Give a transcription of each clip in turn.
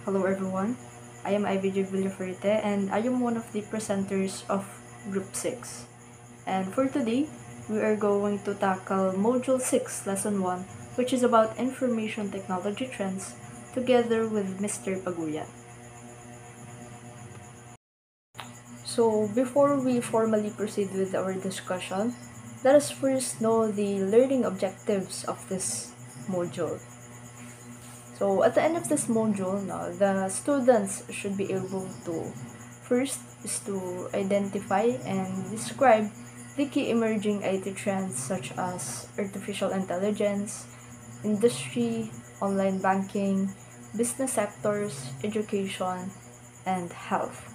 Hello everyone, I am IVJ Villaferte and I am one of the presenters of Group 6. And for today, we are going to tackle Module 6, Lesson 1, which is about information technology trends, together with Mr. Paguyan. So before we formally proceed with our discussion, let us first know the learning objectives of this module. So at the end of this module, now the students should be able to first is to identify and describe the key emerging IT trends such as artificial intelligence, industry, online banking, business sectors, education, and health.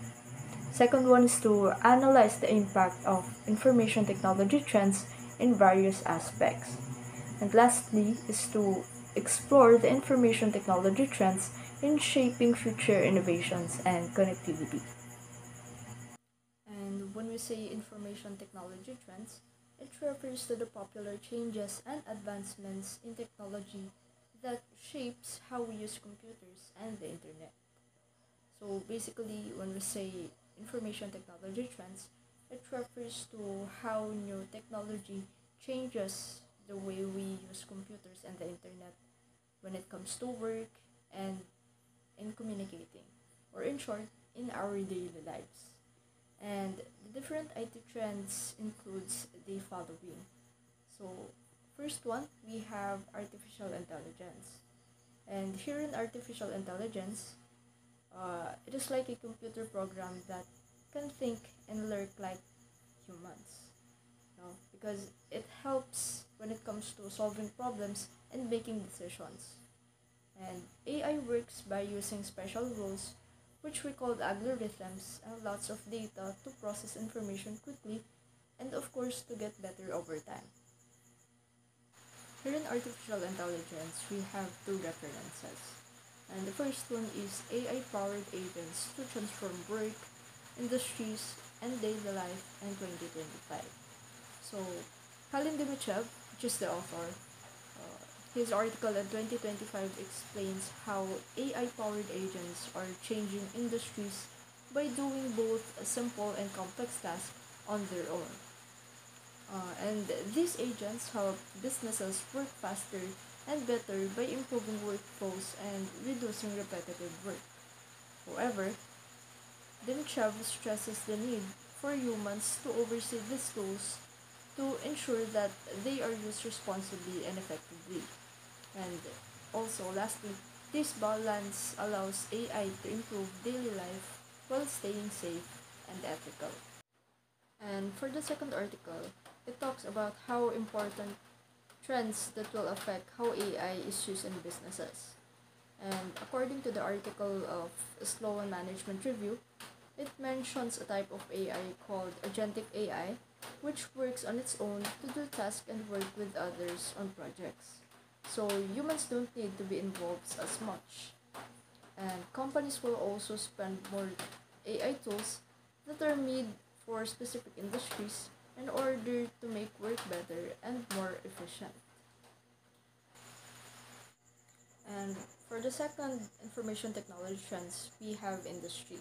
Second one is to analyze the impact of information technology trends in various aspects. And lastly is to explore the information technology trends in shaping future innovations and connectivity. And when we say information technology trends, it refers to the popular changes and advancements in technology that shapes how we use computers and the internet. So basically, when we say information technology trends, it refers to how new technology changes the way we use computers and the internet when it comes to work and in communicating, or in short, in our daily lives. And the different IT trends includes the following. So, first one, we have artificial intelligence. And here in artificial intelligence, it is like a computer program that can think and learn like humans. Because it helps when it comes to solving problems and making decisions. And AI works by using special rules, which we call algorithms, and lots of data to process information quickly and, of course, to get better over time. Here in artificial intelligence, we have two references. And the first one is AI powered agents to transform work, industries, and daily life in 2025. So, Kalin Dimitrov, which is the author, his article in 2025 explains how AI-powered agents are changing industries by doing both a simple and complex tasks on their own. And these agents help businesses work faster and better by improving workflows and reducing repetitive work. However, Dimchev stresses the need for humans to oversee these tools to ensure that they are used responsibly and effectively. And also, lastly, this balance allows AI to improve daily life while staying safe and ethical. And for the second article, it talks about how important trends that will affect how AI is used in businesses. And according to the article of Sloan Management Review, it mentions a type of AI called agentic AI, which works on its own to do tasks and work with others on projects. So humans don't need to be involved as much. And companies will also spend more AI tools that are made for specific industries in order to make work better and more efficient. And for the second information technology trends, we have industry.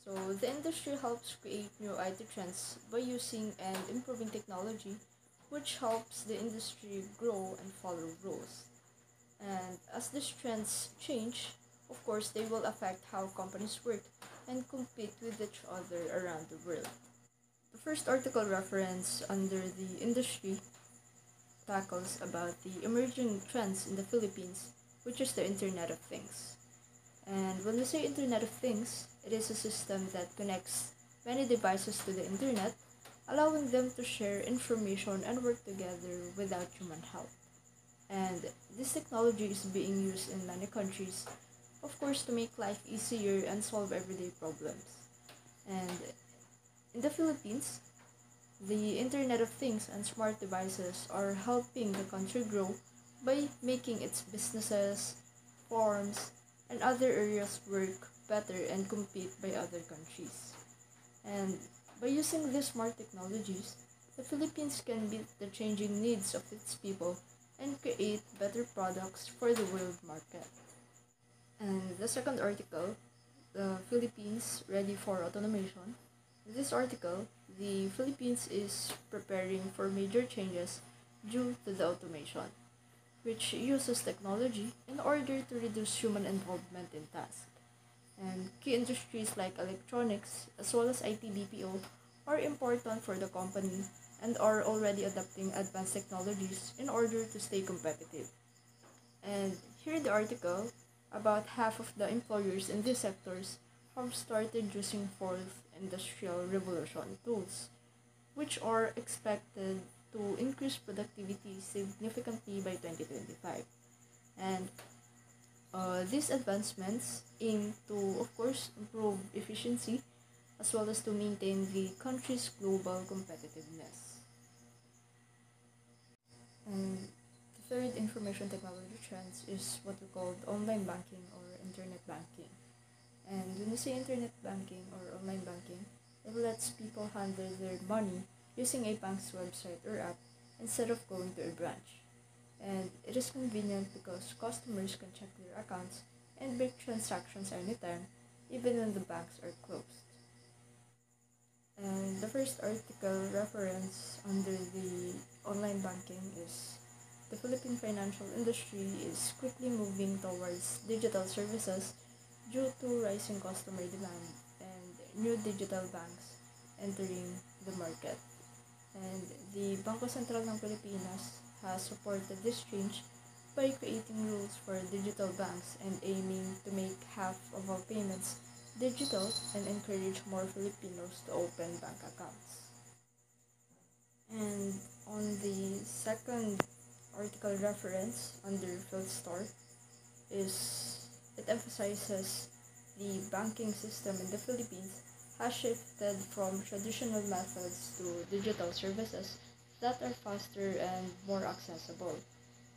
So the industry helps create new IT trends by using and improving technology, which helps the industry grow and follow rules. And as these trends change, of course, they will affect how companies work and compete with each other around the world. The first article reference under the industry tackles about the emerging trends in the Philippines, which is the Internet of Things. And when we say Internet of Things, it is a system that connects many devices to the Internet, allowing them to share information and work together without human help. And this technology is being used in many countries, of course, to make life easier and solve everyday problems. And in the Philippines, the Internet of Things and smart devices are helping the country grow by making its businesses, farms, and other areas work better and compete by other countries. And by using these smart technologies, the Philippines can meet the changing needs of its people and create better products for the world market. And the second article, the Philippines ready for automation. In this article, the Philippines is preparing for major changes due to the automation, which uses technology in order to reduce human involvement in tasks. And key industries like electronics as well as IT BPO are important for the company and are already adopting advanced technologies in order to stay competitive. And here in the article, about half of the employers in these sectors have started using fourth industrial revolution tools, which are expected to increase productivity significantly by 2025. And these advancements aim to, of course, improve efficiency as well as to maintain the country's global competitiveness. And the third information technology trends is what we call online banking or internet banking. And when you say internet banking or online banking, it lets people handle their money using a bank's website or app instead of going to a branch. And it is convenient because customers can check their accounts and make transactions anytime, even when the banks are closed. And the first article reference under the online banking is the Philippine financial industry is quickly moving towards digital services due to rising customer demand and new digital banks entering the market. And the Bangko Sentral ng Pilipinas has supported this change by creating rules for digital banks and aiming to make half of all payments digital and encourage more Filipinos to open bank accounts. And on the second article reference under PhilStar is it emphasizes the banking system in the Philippines has shifted from traditional methods to digital services that are faster and more accessible.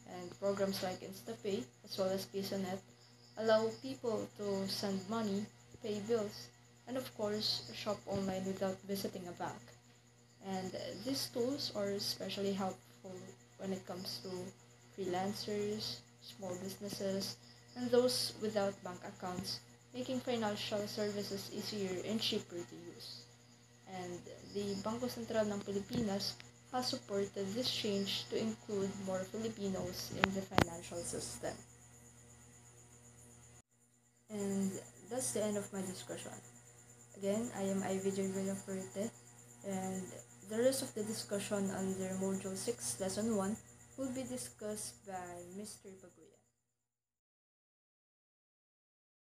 And programs like InstaPay as well as PisoNet allow people to send money, pay bills, and of course shop online without visiting a bank. And these tools are especially helpful when it comes to freelancers, small businesses, and those without bank accounts, making financial services easier and cheaper to use. And the Bangko Sentral ng Pilipinas has supported this change to include more Filipinos in the financial system. And that's the end of my discussion. Again, I am Ivy J. Villafuerte, and the rest of the discussion under Module 6, Lesson 1 will be discussed by Mr. Baguy.